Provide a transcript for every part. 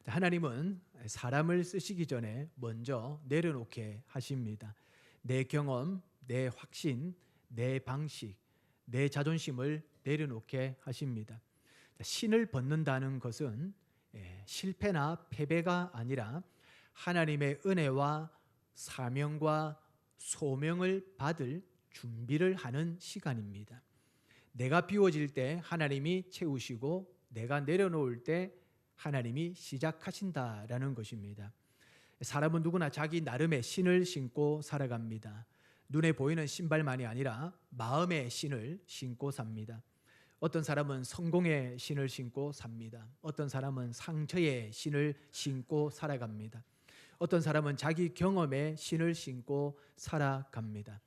하나님은 사람을 쓰시기 전에 먼저 내려놓게 하십니다. 내 경험, 내 확신, 내 방식, 내 자존심을 내려놓게 하십니다. 신을 벗는다는 것은 실패나 패배가 아니라 하나님의 은혜와 사명과 소명을 받을 준비를 하는 시간입니다. 내가 비워질 때 하나님이 채우시고 내가 내려놓을 때 하나님이 시작하신다라는 것입니다. 사람은 누구나 자기 나름의 신을 신고 살아갑니다. 눈에 보이는 신발만이 아니라 마음의 신을 신고 삽니다. 어떤 사람은 성공의 신을 신고 삽니다. 어떤 사람은 상처의 신을 신고 살아갑니다. 어떤 사람은 자기 경험의 신을 신고 살아갑니다.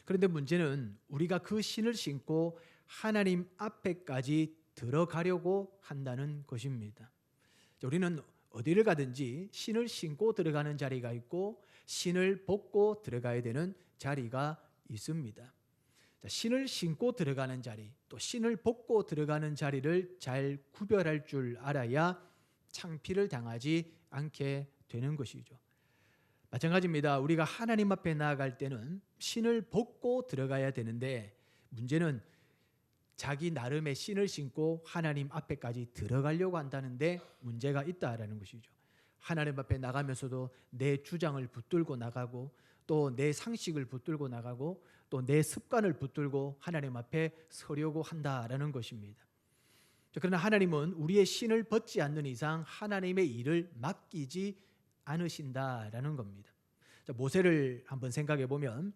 그런데 문제는 우리가 그 신을 신고 하나님 앞에까지 들어가려고 한다는 것입니다. 우리는 어디를 가든지 신을 신고 들어가는 자리가 있고 신을 벗고 들어가야 되는 자리가 있습니다. 신을 신고 들어가는 자리, 또 신을 벗고 들어가는 자리를 잘 구별할 줄 알아야 창피를 당하지 않게 되는 것이죠. 마찬가지입니다. 우리가 하나님 앞에 나아갈 때는 신을 벗고 들어가야 되는데 문제는 자기 나름의 신을 신고 하나님 앞에까지 들어가려고 한다는데 문제가 있다라는 것이죠. 하나님 앞에 나가면서도 내 주장을 붙들고 나가고 또 내 상식을 붙들고 나가고 또 내 습관을 붙들고 하나님 앞에 서려고 한다라는 것입니다. 그러나 하나님은 우리의 신을 벗지 않는 이상 하나님의 일을 맡기지 않으신다라는 겁니다. 모세를 한번 생각해 보면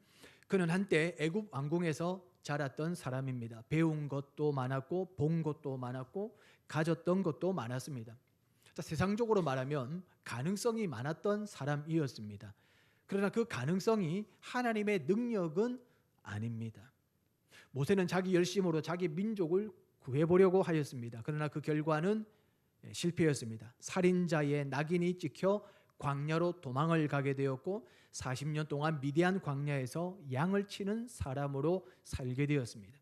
그는 한때 애굽 왕궁에서 자랐던 사람입니다. 배운 것도 많았고 본 것도 많았고 가졌던 것도 많았습니다. 세상적으로 말하면 가능성이 많았던 사람이었습니다. 그러나 그 가능성이 하나님의 능력은 아닙니다. 모세는 자기 열심으로 자기 민족을 구해보려고 하였습니다. 그러나 그 결과는 실패였습니다. 살인자의 낙인이 찍혀 광야로 도망을 가게 되었고 40년 동안 미디안 광야에서 양을 치는 사람으로 살게 되었습니다.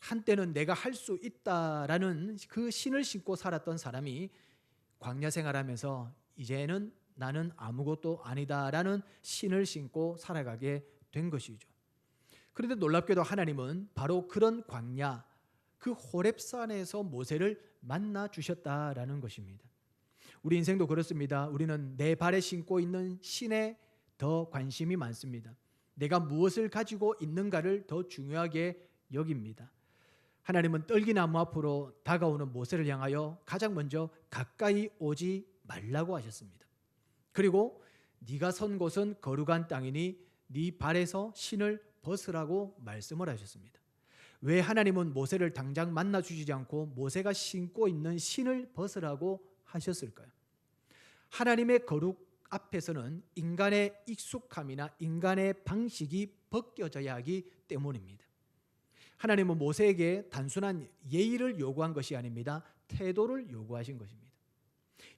한때는 내가 할 수 있다라는 그 신을 신고 살았던 사람이 광야 생활하면서 이제는 나는 아무것도 아니다라는 신을 신고 살아가게 된 것이죠. 그런데 놀랍게도 하나님은 바로 그런 광야, 그 호렙산에서 모세를 만나 주셨다라는 것입니다. 우리 인생도 그렇습니다. 우리는 내 발에 신고 있는 신에 더 관심이 많습니다. 내가 무엇을 가지고 있는가를 더 중요하게 여깁니다. 하나님은 떨기나무 앞으로 다가오는 모세를 향하여 가장 먼저 가까이 오지 말라고 하셨습니다. 그리고 네가 선 곳은 거룩한 땅이니 네 발에서 신을 벗으라고 말씀을 하셨습니다. 왜 하나님은 모세를 당장 만나 주시지 않고 모세가 신고 있는 신을 벗으라고 하셨을까요? 하나님의 거룩 앞에서는 인간의 익숙함이나 인간의 방식이 벗겨져야 하기 때문입니다. 하나님은 모세에게 단순한 예의를 요구한 것이 아닙니다. 태도를 요구하신 것입니다.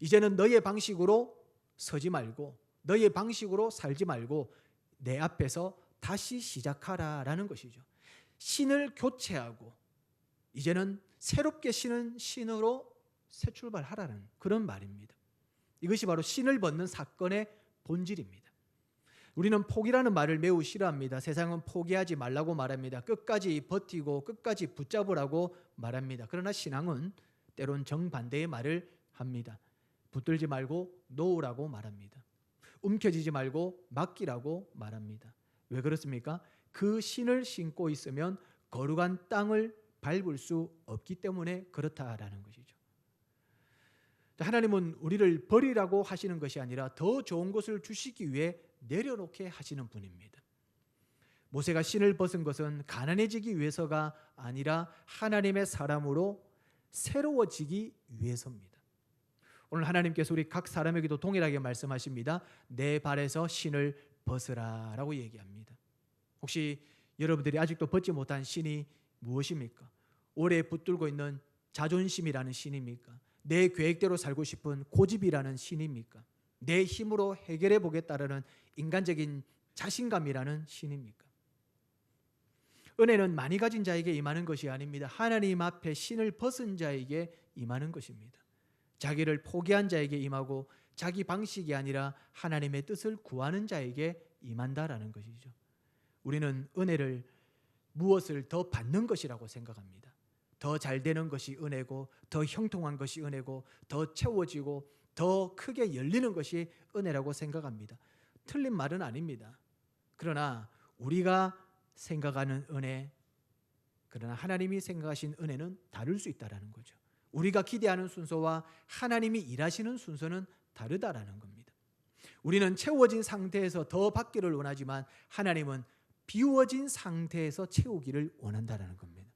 이제는 너의 방식으로 서지 말고 너의 방식으로 살지 말고 내 앞에서 다시 시작하라라는 것이죠. 신을 교체하고 이제는 새롭게 신은 신으로 새 출발하라는 그런 말입니다. 이것이 바로 신을 벗는 사건의 본질입니다. 우리는 포기라는 말을 매우 싫어합니다. 세상은 포기하지 말라고 말합니다. 끝까지 버티고 끝까지 붙잡으라고 말합니다. 그러나 신앙은 때론 정반대의 말을 합니다. 붙들지 말고 놓으라고 말합니다. 움켜쥐지 말고 맡기라고 말합니다. 왜 그렇습니까? 그 신을 신고 있으면 거룩한 땅을 밟을 수 없기 때문에 그렇다라는 것이죠. 하나님은 우리를 버리라고 하시는 것이 아니라 더 좋은 것을 주시기 위해 내려놓게 하시는 분입니다. 모세가 신을 벗은 것은 가난해지기 위해서가 아니라 하나님의 사람으로 새로워지기 위해서입니다. 오늘 하나님께서 우리 각 사람에게도 동일하게 말씀하십니다. 내 발에서 신을 벗으라 라고 얘기합니다. 혹시 여러분들이 아직도 벗지 못한 신이 무엇입니까? 오래 붙들고 있는 자존심이라는 신입니까? 내 계획대로 살고 싶은 고집이라는 신입니까? 내 힘으로 해결해 보겠다라는 인간적인 자신감이라는 신입니까? 은혜는 많이 가진 자에게 임하는 것이 아닙니다. 하나님 앞에 신을 벗은 자에게 임하는 것입니다. 자기를 포기한 자에게 임하고 자기 방식이 아니라 하나님의 뜻을 구하는 자에게 임한다라는 것이죠. 우리는 은혜를 무엇을 더 받는 것이라고 생각합니다. 더 잘 되는 것이 은혜고, 더 형통한 것이 은혜고, 더 채워지고 더 크게 열리는 것이 은혜라고 생각합니다. 틀린 말은 아닙니다. 그러나 우리가 생각하는 은혜, 그러나 하나님이 생각하신 은혜는 다를 수 있다는 거죠. 우리가 기대하는 순서와 하나님이 일하시는 순서는 다르다라는 겁니다. 우리는 채워진 상태에서 더 받기를 원하지만 하나님은 비워진 상태에서 채우기를 원한다라는 겁니다.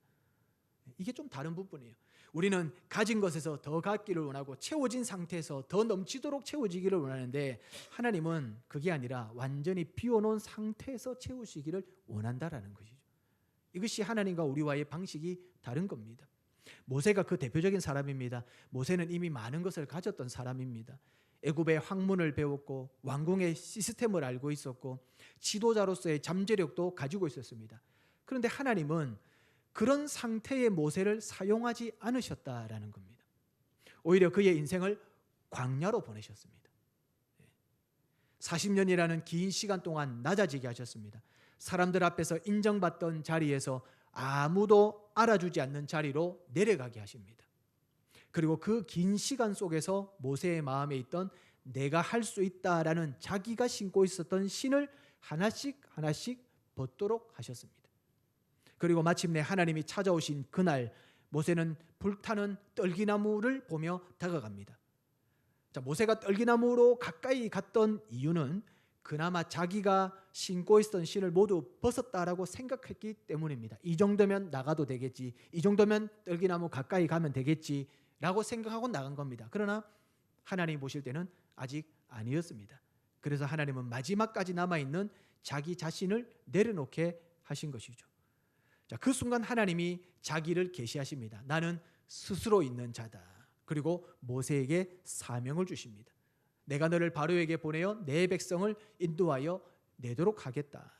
이게 좀 다른 부분이에요. 우리는 가진 것에서 더 갖기를 원하고 채워진 상태에서 더 넘치도록 채워지기를 원하는데 하나님은 그게 아니라 완전히 비워놓은 상태에서 채우시기를 원한다라는 것이죠. 이것이 하나님과 우리와의 방식이 다른 겁니다. 모세가 그 대표적인 사람입니다. 모세는 이미 많은 것을 가졌던 사람입니다. 애굽의 학문을 배웠고 왕궁의 시스템을 알고 있었고 지도자로서의 잠재력도 가지고 있었습니다. 그런데 하나님은 그런 상태의 모세를 사용하지 않으셨다라는 겁니다. 오히려 그의 인생을 광야로 보내셨습니다. 40년이라는 긴 시간 동안 낮아지게 하셨습니다. 사람들 앞에서 인정받던 자리에서 아무도 알아주지 않는 자리로 내려가게 하십니다. 그리고 그 긴 시간 속에서 모세의 마음에 있던 내가 할 수 있다라는 자기가 신고 있었던 신을 하나씩 벗도록 하셨습니다. 그리고 마침내 하나님이 찾아오신 그날 모세는 불타는 떨기나무를 보며 다가갑니다. 자, 모세가 떨기나무로 가까이 갔던 이유는 그나마 자기가 신고 있었던 신을 모두 벗었다라고 생각했기 때문입니다. 이 정도면 나가도 되겠지, 이 정도면 떨기나무 가까이 가면 되겠지 라고 생각하고 나간 겁니다. 그러나 하나님이 보실 때는 아직 아니었습니다. 그래서 하나님은 마지막까지 남아있는 자기 자신을 내려놓게 하신 것이죠. 자, 그 순간 하나님이 자기를 계시하십니다. 나는 스스로 있는 자다. 그리고 모세에게 사명을 주십니다. 내가 너를 바로에게 보내어 내 백성을 인도하여 내도록 하겠다.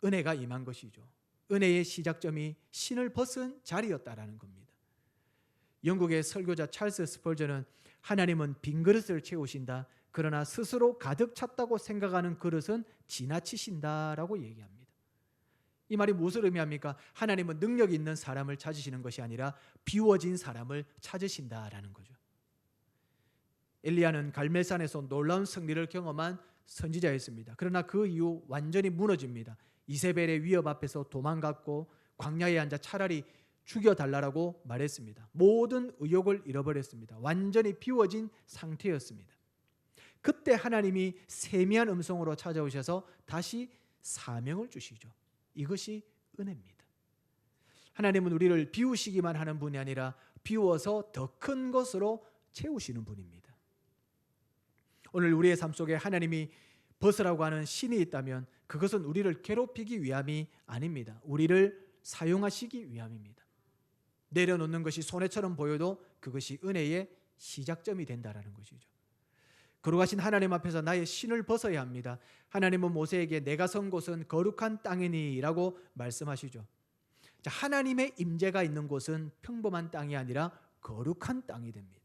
은혜가 임한 것이죠. 은혜의 시작점이 신을 벗은 자리였다라는 겁니다. 영국의 설교자 찰스 스펄전은 하나님은 빈 그릇을 채우신다. 그러나 스스로 가득 찼다고 생각하는 그릇은 지나치신다라고 얘기합니다. 이 말이 무엇을 의미합니까? 하나님은 능력 있는 사람을 찾으시는 것이 아니라 비워진 사람을 찾으신다라는 거죠. 엘리야는 갈멜산에서 놀라운 승리를 경험한 선지자였습니다. 그러나 그 이후 완전히 무너집니다. 이세벨의 위협 앞에서 도망갔고 광야에 앉아 차라리 죽여달라고 말했습니다. 모든 의욕을 잃어버렸습니다. 완전히 비워진 상태였습니다. 그때 하나님이 세미한 음성으로 찾아오셔서 다시 사명을 주시죠. 이것이 은혜입니다. 하나님은 우리를 비우시기만 하는 분이 아니라 비워서 더 큰 것으로 채우시는 분입니다. 오늘 우리의 삶 속에 하나님이 벗으라고 하는 신이 있다면 그것은 우리를 괴롭히기 위함이 아닙니다. 우리를 사용하시기 위함입니다. 내려놓는 것이 손해처럼 보여도 그것이 은혜의 시작점이 된다는 것이죠. 거룩하신 하나님 앞에서 나의 신을 벗어야 합니다. 하나님은 모세에게 내가 선 곳은 거룩한 땅이니 라고 말씀하시죠. 자, 하나님의 임재가 있는 곳은 평범한 땅이 아니라 거룩한 땅이 됩니다.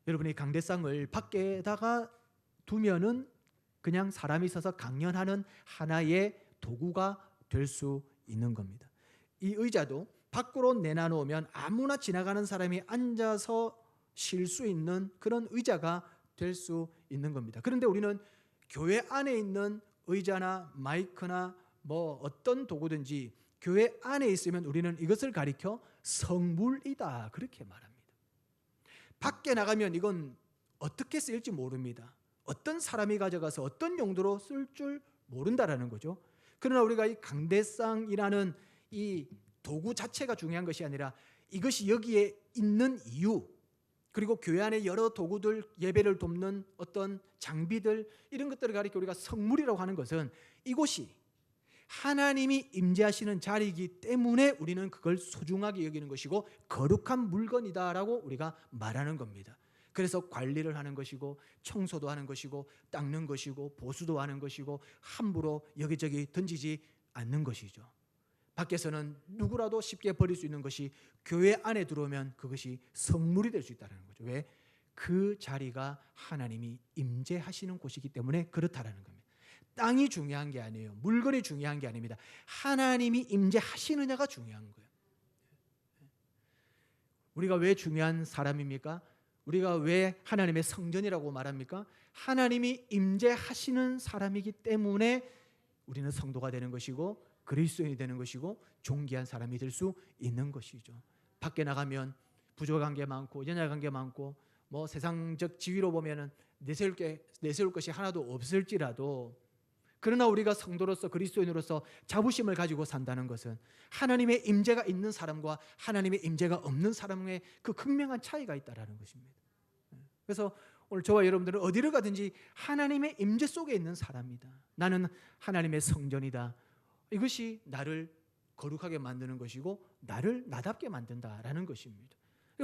여러분이 강대상을 밖에다가 두면은 그냥 사람이 있어서 강연하는 하나의 도구가 될 수 있는 겁니다. 이 의자도 밖으로 내놔놓으면 아무나 지나가는 사람이 앉아서 쉴 수 있는 그런 의자가 될 수 있는 겁니다. 그런데 우리는 교회 안에 있는 의자나 마이크나 뭐 어떤 도구든지 교회 안에 있으면 우리는 이것을 가리켜 성물이다 그렇게 말합니다. 밖에 나가면 이건 어떻게 쓰일지 모릅니다. 어떤 사람이 가져가서 어떤 용도로 쓸 줄 모른다라는 거죠. 그러나 우리가 이 강대상이라는 이 도구 자체가 중요한 것이 아니라 이것이 여기에 있는 이유, 그리고 교회 안에 여러 도구들, 예배를 돕는 어떤 장비들, 이런 것들을 가리켜 우리가 성물이라고 하는 것은 이곳이 하나님이 임재하시는 자리이기 때문에 우리는 그걸 소중하게 여기는 것이고 거룩한 물건이다라고 우리가 말하는 겁니다. 그래서 관리를 하는 것이고 청소도 하는 것이고 닦는 것이고 보수도 하는 것이고 함부로 여기저기 던지지 않는 것이죠. 밖에서는 누구라도 쉽게 버릴 수 있는 것이 교회 안에 들어오면 그것이 성물이 될 수 있다는 거죠. 왜? 그 자리가 하나님이 임재하시는 곳이기 때문에 그렇다라는 겁니다. 땅이 중요한 게 아니에요. 물건이 중요한 게 아닙니다. 하나님이 임재하시느냐가 중요한 거예요. 우리가 왜 중요한 사람입니까? 우리가 왜 하나님의 성전이라고 말합니까? 하나님이 임재하시는 사람이기 때문에 우리는 성도가 되는 것이고 그리스도인이 되는 것이고 존귀한 사람이 될 수 있는 것이죠. 밖에 나가면 부족한 게 많고 연약한 게 많고 뭐 세상적 지위로 보면은 내세울 것이 하나도 없을지라도, 그러나 우리가 성도로서 그리스도인으로서 자부심을 가지고 산다는 것은 하나님의 임재가 있는 사람과 하나님의 임재가 없는 사람의 그 극명한 차이가 있다라는 것입니다. 그래서 오늘 저와 여러분들은 어디를 가든지 하나님의 임재 속에 있는 사람이다. 나는 하나님의 성전이다. 이것이 나를 거룩하게 만드는 것이고 나를 나답게 만든다라는 것입니다.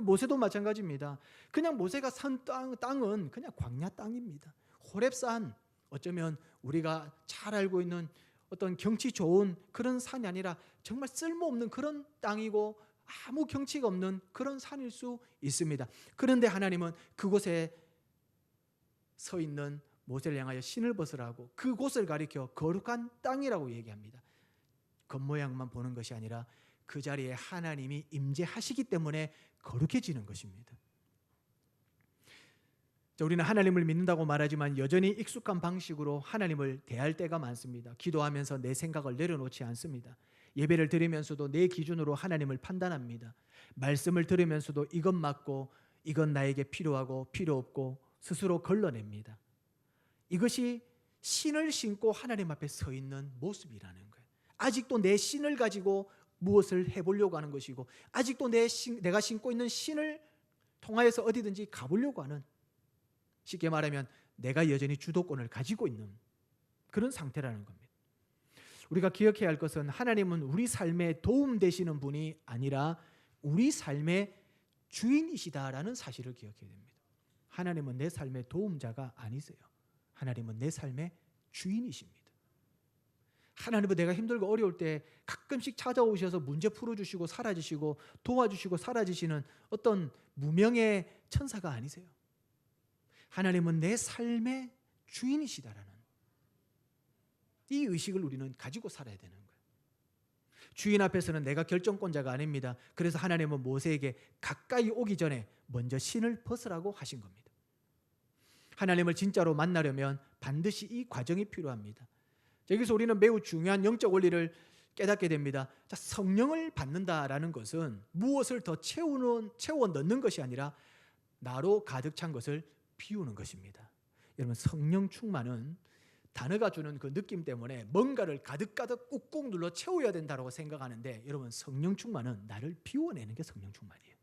모세도 마찬가지입니다. 그냥 모세가 산 땅은 그냥 광야 땅입니다. 호렙산, 어쩌면 우리가 잘 알고 있는 어떤 경치 좋은 그런 산이 아니라 정말 쓸모없는 그런 땅이고 아무 경치가 없는 그런 산일 수 있습니다. 그런데 하나님은 그곳에 서 있는 모세를 향하여 신을 벗으라고 그곳을 가리켜 거룩한 땅이라고 얘기합니다. 겉모양만 보는 것이 아니라 그 자리에 하나님이 임재하시기 때문에 거룩해지는 것입니다. 우리는 하나님을 믿는다고 말하지만 여전히 익숙한 방식으로 하나님을 대할 때가 많습니다. 기도하면서 내 생각을 내려놓지 않습니다. 예배를 드리면서도 내 기준으로 하나님을 판단합니다. 말씀을 들으면서도 이것 맞고 이건 나에게 필요하고 필요 없고 스스로 걸러냅니다. 이것이 신을 신고 하나님 앞에 서 있는 모습이라는 거예요. 아직도 내 신을 가지고 무엇을 해보려고 하는 것이고 아직도 내가 신고 있는 신을 통하여서 어디든지 가보려고 하는, 쉽게 말하면 내가 여전히 주도권을 가지고 있는 그런 상태라는 겁니다. 우리가 기억해야 할 것은 하나님은 우리 삶에 도움 되시는 분이 아니라 우리 삶의 주인이시다라는 사실을 기억해야 됩니다. 하나님은 내 삶의 도움자가 아니세요. 하나님은 내 삶의 주인이십니다. 하나님은 내가 힘들고 어려울 때 가끔씩 찾아오셔서 문제 풀어주시고 사라지시고 도와주시고 사라지시는 어떤 무명의 천사가 아니세요. 하나님은 내 삶의 주인이시다라는 이 의식을 우리는 가지고 살아야 되는 거예요. 주인 앞에서는 내가 결정권자가 아닙니다. 그래서 하나님은 모세에게 가까이 오기 전에 먼저 신을 벗으라고 하신 겁니다. 하나님을 진짜로 만나려면 반드시 이 과정이 필요합니다. 여기서 우리는 매우 중요한 영적 원리를 깨닫게 됩니다. 자, 성령을 받는다라는 것은 무엇을 더 채워 넣는 것이 아니라 나로 가득 찬 것을 비우는 것입니다. 여러분, 성령 충만은 단어가 주는 그 느낌 때문에 뭔가를 가득가득 꾹꾹 눌러 채워야 된다고 생각하는데, 여러분, 성령 충만은 나를 비워내는 게 성령 충만이에요.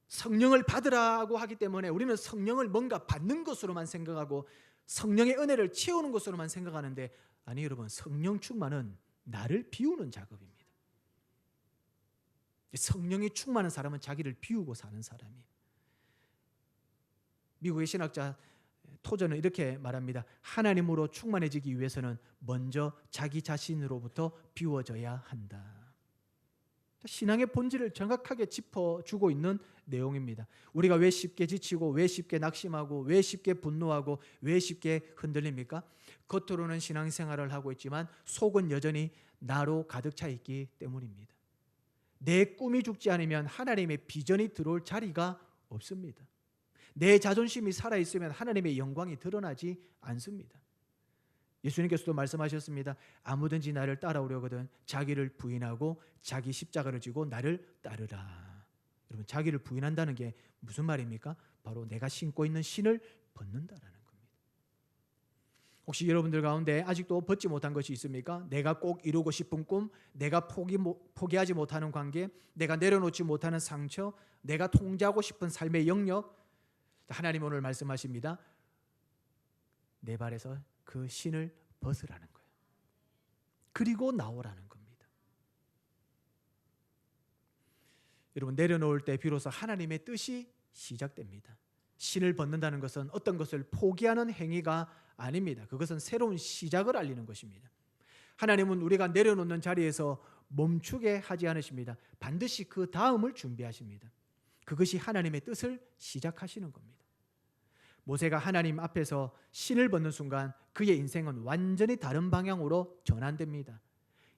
성령을 받으라고 하기 때문에 우리는 성령을 뭔가 받는 것으로만 생각하고 성령의 은혜를 채우는 것으로만 생각하는데, 아니 여러분, 성령 충만은 나를 비우는 작업입니다. 성령이 충만한 사람은 자기를 비우고 사는 사람이에요. 미국의 신학자 토저는 이렇게 말합니다. 하나님으로 충만해지기 위해서는 먼저 자기 자신으로부터 비워져야 한다. 신앙의 본질을 정확하게 짚어주고 있는 내용입니다. 우리가 왜 쉽게 지치고 왜 쉽게 낙심하고 왜 쉽게 분노하고 왜 쉽게 흔들립니까? 겉으로는 신앙생활을 하고 있지만 속은 여전히 나로 가득 차 있기 때문입니다. 내 꿈이 죽지 않으면 하나님의 비전이 들어올 자리가 없습니다. 내 자존심이 살아있으면 하나님의 영광이 드러나지 않습니다. 예수님께서도 말씀하셨습니다. 아무든지 나를 따라오려거든 자기를 부인하고 자기 십자가를 지고 나를 따르라. 여러분, 자기를 부인한다는 게 무슨 말입니까? 바로 내가 신고 있는 신을 벗는다라는 겁니다. 혹시 여러분들 가운데 아직도 벗지 못한 것이 있습니까? 내가 꼭 이루고 싶은 꿈, 내가 포기하지 못하는 관계, 내가 내려놓지 못하는 상처, 내가 통제하고 싶은 삶의 영역. 하나님 오늘 말씀하십니다. 내 발에서 그 신을 벗으라는 거예요. 그리고 나오라는 겁니다. 여러분, 내려놓을 때 비로소 하나님의 뜻이 시작됩니다. 신을 벗는다는 것은 어떤 것을 포기하는 행위가 아닙니다. 그것은 새로운 시작을 알리는 것입니다. 하나님은 우리가 내려놓는 자리에서 멈추게 하지 않으십니다. 반드시 그 다음을 준비하십니다. 그것이 하나님의 뜻을 시작하시는 겁니다. 모세가 하나님 앞에서 신을 벗는 순간 그의 인생은 완전히 다른 방향으로 전환됩니다.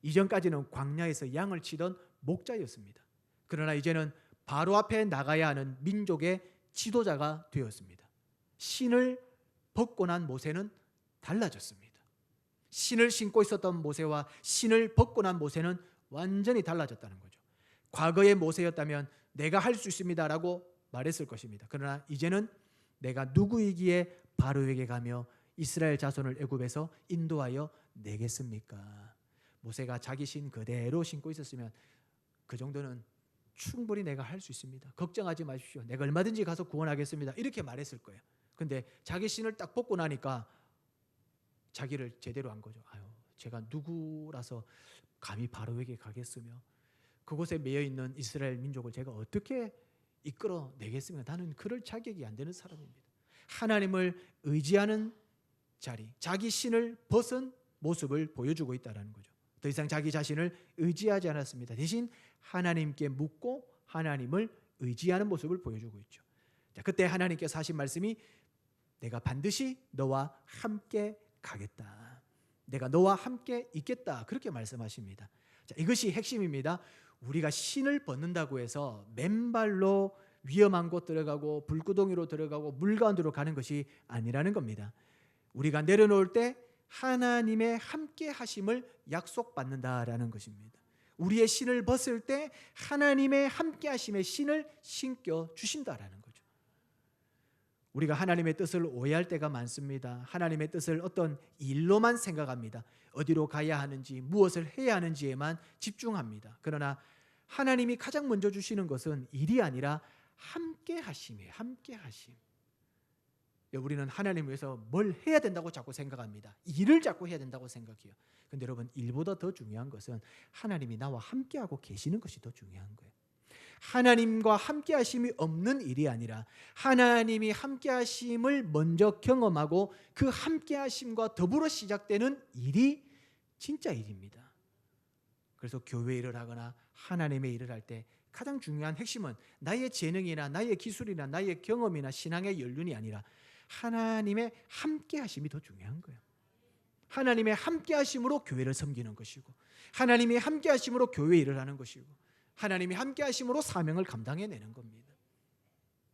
이전까지는 광야에서 양을 치던 목자였습니다. 그러나 이제는 바로 앞에 나가야 하는 민족의 지도자가 되었습니다. 신을 벗고 난 모세는 달라졌습니다. 신을 신고 있었던 모세와 신을 벗고 난 모세는 완전히 달라졌다는 거죠. 과거의 모세였다면 내가 할 수 있습니다 라고 말했을 것입니다. 그러나 이제는 내가 누구이기에 바로에게 가며 이스라엘 자손을 애굽에서 인도하여 내겠습니까? 모세가 자기 신 그대로 신고 있었으면 그 정도는 충분히 내가 할 수 있습니다. 걱정하지 마십시오. 내가 얼마든지 가서 구원하겠습니다. 이렇게 말했을 거예요. 근데 자기 신을 딱 벗고 나니까 자기를 제대로 한 거죠. 아유, 제가 누구라서 감히 바로에게 가겠으며 그곳에 매여 있는 이스라엘 민족을 제가 어떻게 이끌어 내겠습니까? 나는 그럴 자격이 안 되는 사람입니다. 하나님을 의지하는 자리, 자기 신을 벗은 모습을 보여주고 있다는 거죠. 더 이상 자기 자신을 의지하지 않았습니다. 대신 하나님께 묻고 하나님을 의지하는 모습을 보여주고 있죠. 자, 그때 하나님께서 하신 말씀이 내가 반드시 너와 함께 가겠다. 내가 너와 함께 있겠다. 그렇게 말씀하십니다. 자, 이것이 핵심입니다. 우리가 신을 벗는다고 해서 맨발로 위험한 곳 들어가고 불구덩이로 들어가고 물 가운데로 가는 것이 아니라는 겁니다. 우리가 내려놓을 때 하나님의 함께 하심을 약속받는다라는 것입니다. 우리의 신을 벗을 때 하나님의 함께 하심의 신을 신겨 주신다라는 거죠. 우리가 하나님의 뜻을 오해할 때가 많습니다. 하나님의 뜻을 어떤 일로만 생각합니다. 어디로 가야 하는지 무엇을 해야 하는지에만 집중합니다. 그러나 하나님이 가장 먼저 주시는 것은 일이 아니라 함께 하심이에요. 함께 하심. 우리는 하나님을 위해서 뭘 해야 된다고 자꾸 생각합니다. 일을 자꾸 해야 된다고 생각해요. 근데 여러분, 일보다 더 중요한 것은 하나님이 나와 함께하고 계시는 것이 더 중요한 거예요. 하나님과 함께 하심이 없는 일이 아니라 하나님이 함께 하심을 먼저 경험하고 그 함께 하심과 더불어 시작되는 일이 진짜 일입니다. 그래서 교회 일을 하거나 하나님의 일을 할 때 가장 중요한 핵심은 나의 재능이나 나의 기술이나 나의 경험이나 신앙의 연륜이 아니라 하나님의 함께 하심이 더 중요한 거예요. 하나님의 함께 하심으로 교회를 섬기는 것이고 하나님의 함께 하심으로 교회 일을 하는 것이고 하나님이 함께 하심으로 사명을 감당해내는 겁니다.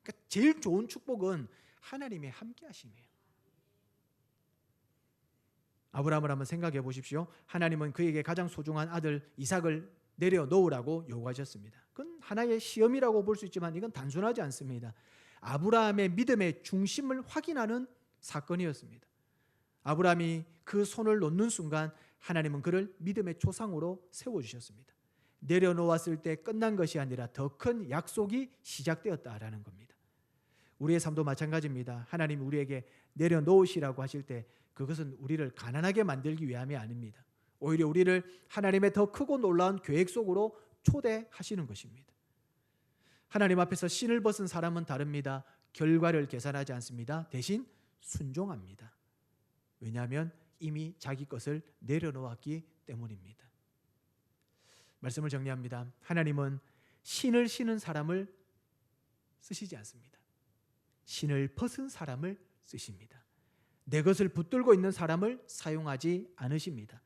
그러니까 제일 좋은 축복은 하나님의 함께 하심이에요. 아브라함을 한번 생각해 보십시오. 하나님은 그에게 가장 소중한 아들 이삭을 내려놓으라고 요구하셨습니다. 그건 하나의 시험이라고 볼 수 있지만 이건 단순하지 않습니다. 아브라함의 믿음의 중심을 확인하는 사건이었습니다. 아브라함이 그 손을 놓는 순간 하나님은 그를 믿음의 조상으로 세워주셨습니다. 내려놓았을 때 끝난 것이 아니라 더 큰 약속이 시작되었다라는 겁니다. 우리의 삶도 마찬가지입니다. 하나님이 우리에게 내려놓으시라고 하실 때 그것은 우리를 가난하게 만들기 위함이 아닙니다. 오히려 우리를 하나님의 더 크고 놀라운 계획 속으로 초대하시는 것입니다. 하나님 앞에서 신을 벗은 사람은 다릅니다. 결과를 계산하지 않습니다. 대신 순종합니다. 왜냐하면 이미 자기 것을 내려놓았기 때문입니다. 말씀을 정리합니다. 하나님은 신을 신은 사람을 쓰시지 않습니다. 신을 벗은 사람을 쓰십니다. 내 것을 붙들고 있는 사람을 사용하지 않으십니다.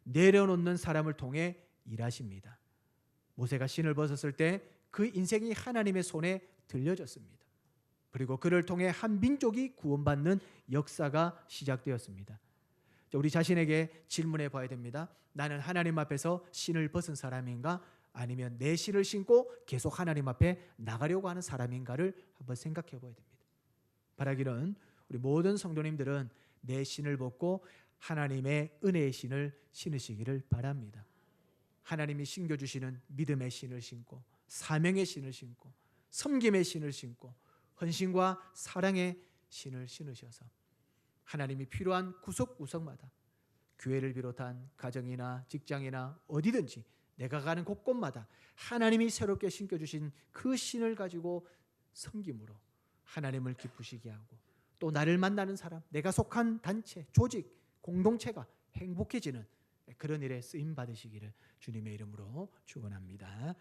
내려놓는 사람을 통해 일하십니다. 모세가 신을 벗었을 때 그 인생이 하나님의 손에 들려졌습니다. 그리고 그를 통해 한 민족이 구원받는 역사가 시작되었습니다. 우리 자신에게 질문해 봐야 됩니다. 나는 하나님 앞에서 신을 벗은 사람인가? 아니면 내 신을 신고 계속 하나님 앞에 나가려고 하는 사람인가를 한번 생각해 봐야 됩니다. 바라기는 우리 모든 성도님들은 내 신을 벗고 하나님의 은혜의 신을 신으시기를 바랍니다. 하나님이 신겨주시는 믿음의 신을 신고 사명의 신을 신고 섬김의 신을 신고 헌신과 사랑의 신을 신으셔서 하나님이 필요한 구석구석마다 교회를 비롯한 가정이나 직장이나 어디든지 내가 가는 곳곳마다 하나님이 새롭게 신겨주신 그 신을 가지고 섬김으로 하나님을 기쁘시게 하고 또 나를 만나는 사람, 내가 속한 단체, 조직, 공동체가 행복해지는 그런 일에 쓰임 받으시기를 주님의 이름으로 축원합니다.